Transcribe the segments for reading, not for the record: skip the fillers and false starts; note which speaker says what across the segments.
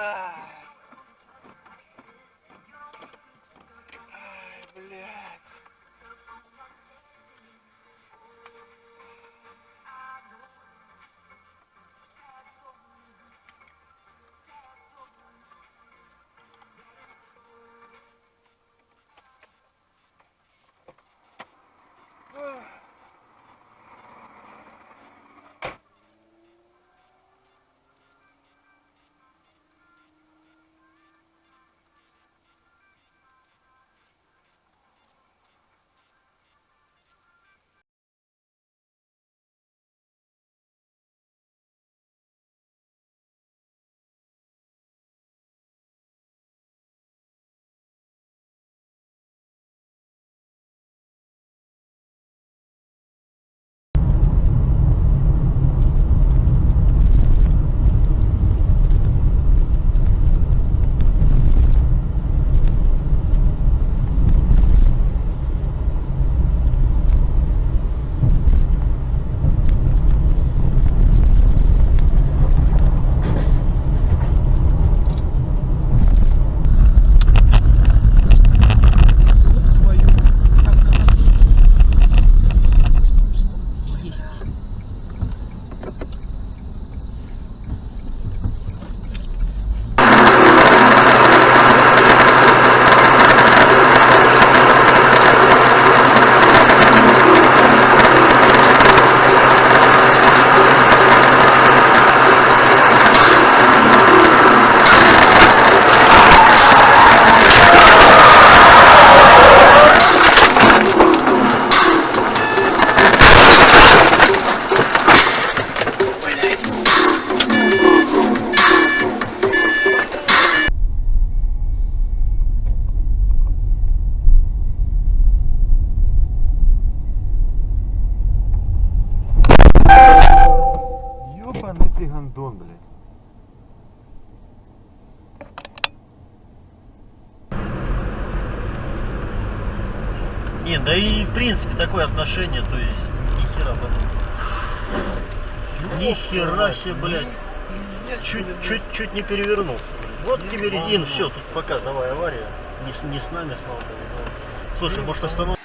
Speaker 1: Ай, блядь. Ёбаный ты гандон, блядь.
Speaker 2: Не, да и в принципе такое отношение, то есть нихера потом. Нихера себе, блядь. Чуть не перевернулся. Вот тебе резин, все, тут пока, давай, авария. Не с нами, слава богу. Слушай, может остановим?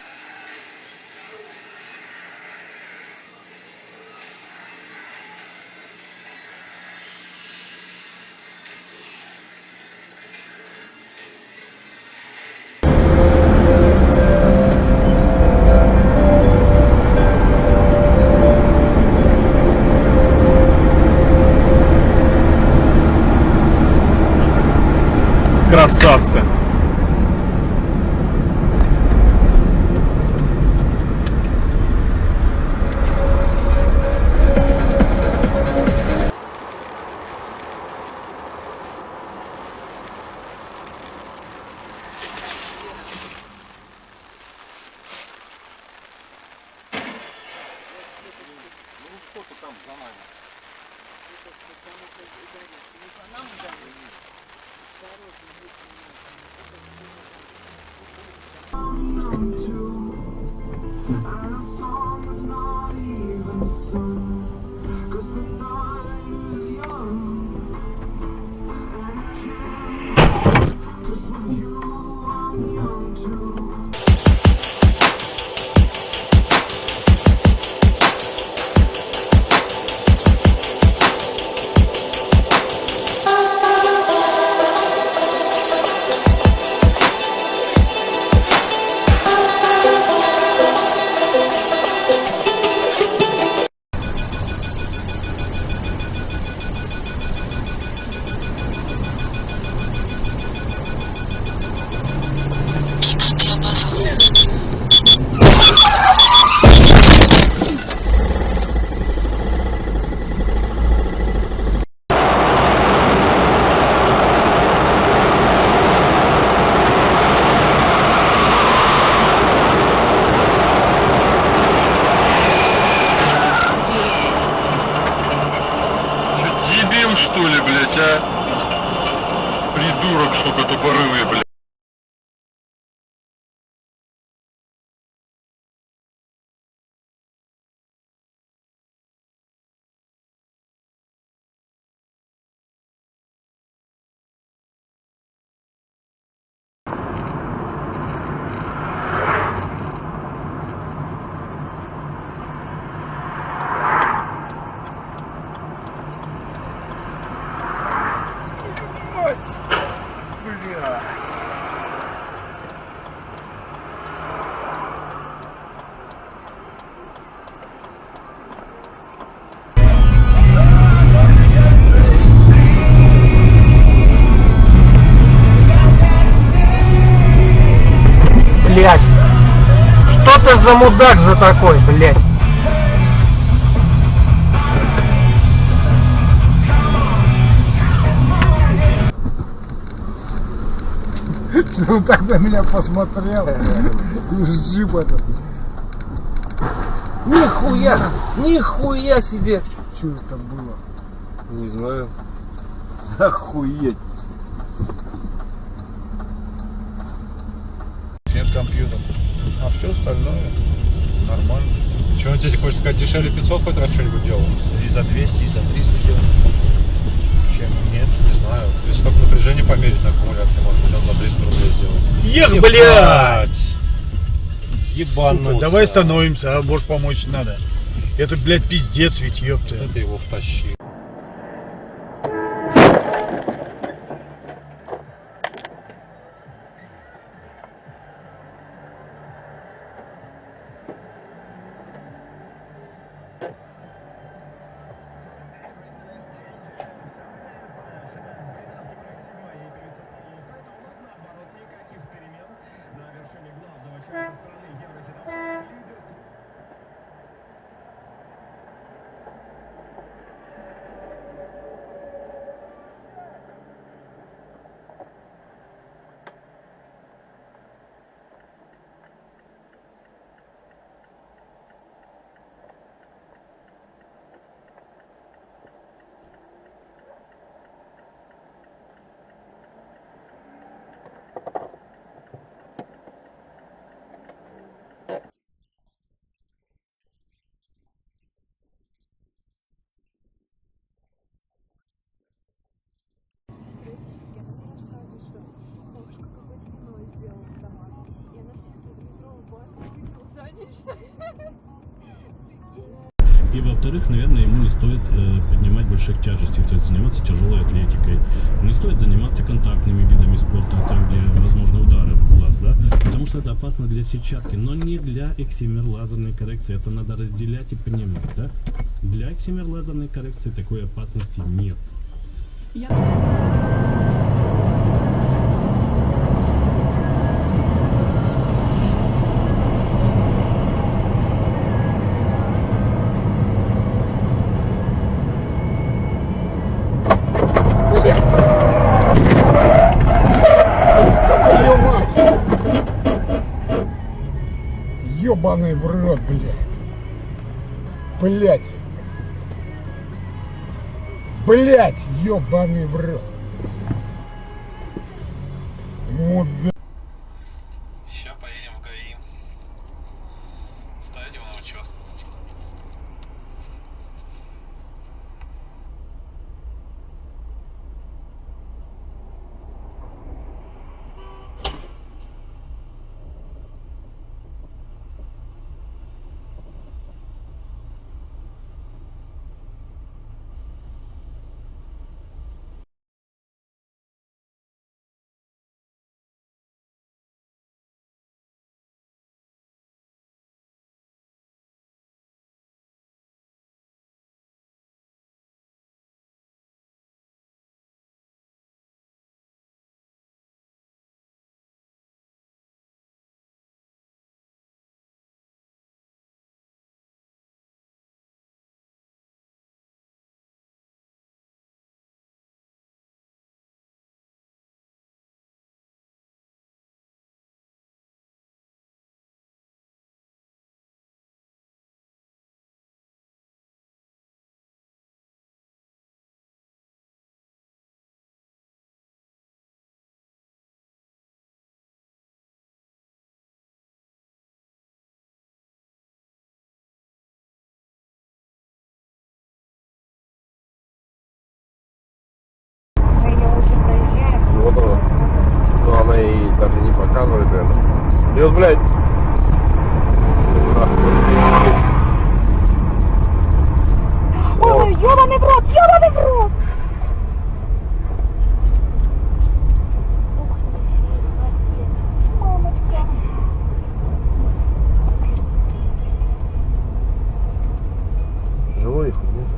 Speaker 3: Красавцы. за мудак за такой, блядь?
Speaker 4: Ну так на меня посмотрел. Из джипа это.
Speaker 5: Нихуя себе!
Speaker 4: Что это было?
Speaker 5: Не знаю. Охуеть.
Speaker 6: Нет компьютера. А все остальное нормально. Что он тебе хочешь сказать, дешевле 500 хоть раз что-нибудь делал?
Speaker 2: И за 200, и за 300 делать.
Speaker 6: Чем? Нет, не знаю. Если только напряжение померить на аккумуляторе, может быть, он за 300 рублей сделает.
Speaker 2: Ех, блядь!
Speaker 6: Ебануться.
Speaker 7: Сука, давай остановимся, а может помочь надо. Это, блядь, пиздец ведь, ёпта.
Speaker 6: Это его втащил.
Speaker 8: Периодически она мне рассказывает, что бабушка какое-то вино сделала сама. И она все это литровую банку выпила за день, что ли.
Speaker 9: И во-вторых, наверное, ему не стоит поднимать больших тяжестей, то есть заниматься тяжелой атлетикой. Не стоит заниматься контактными видами спорта, там, где возможны удары в глаз, да? Потому что это опасно для сетчатки, но не для эксимер лазерной коррекции. Это надо разделять и понимать, да? Для эксимер лазерной коррекции такой опасности нет.
Speaker 4: Ёбаный в рот, блядь. Блядь. Блядь, ёбаный в рот. Мудак.
Speaker 6: Сейчас поедем в ГАИ. Ставить его на учет.
Speaker 5: Вот он. Но она и даже не показывает это. И вот, блядь.
Speaker 8: Ой, ёбаный в рот, ёбаный в рот! Ух ты, мамочка.
Speaker 5: Живой их нет.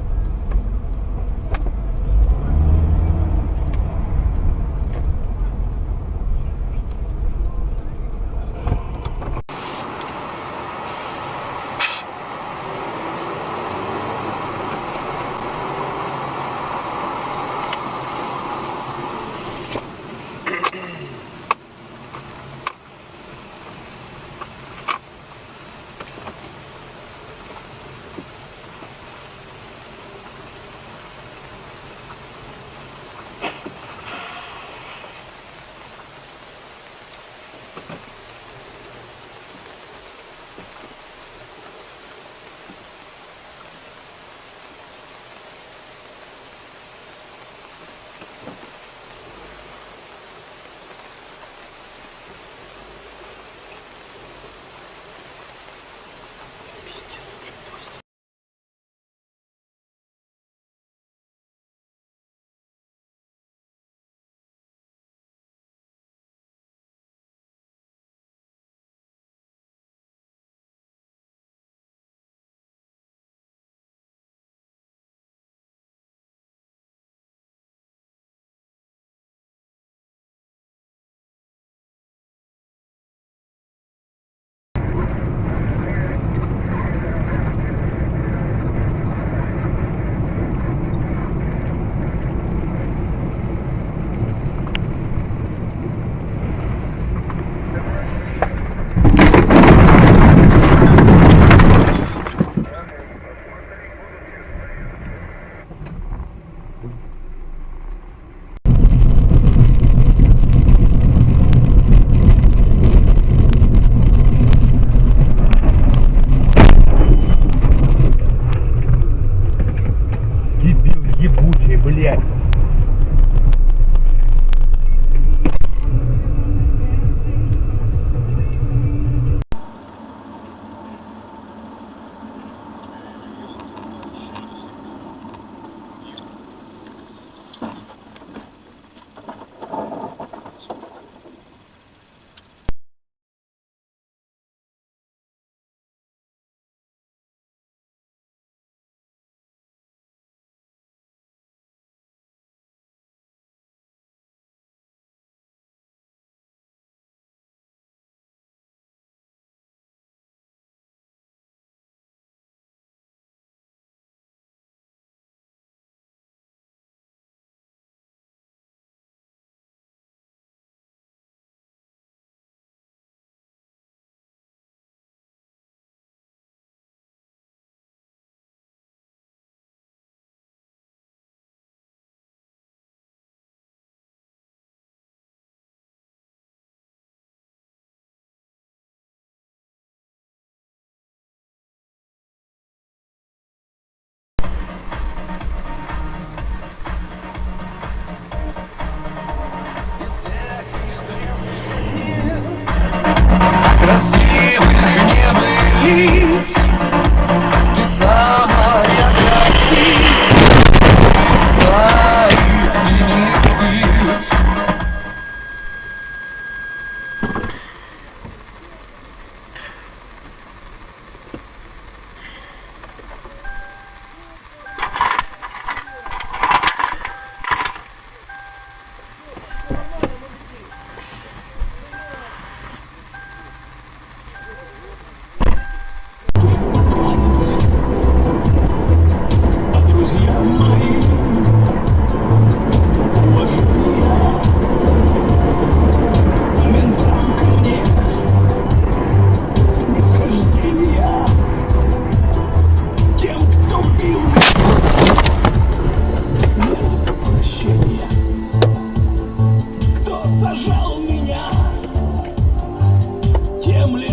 Speaker 3: блядь.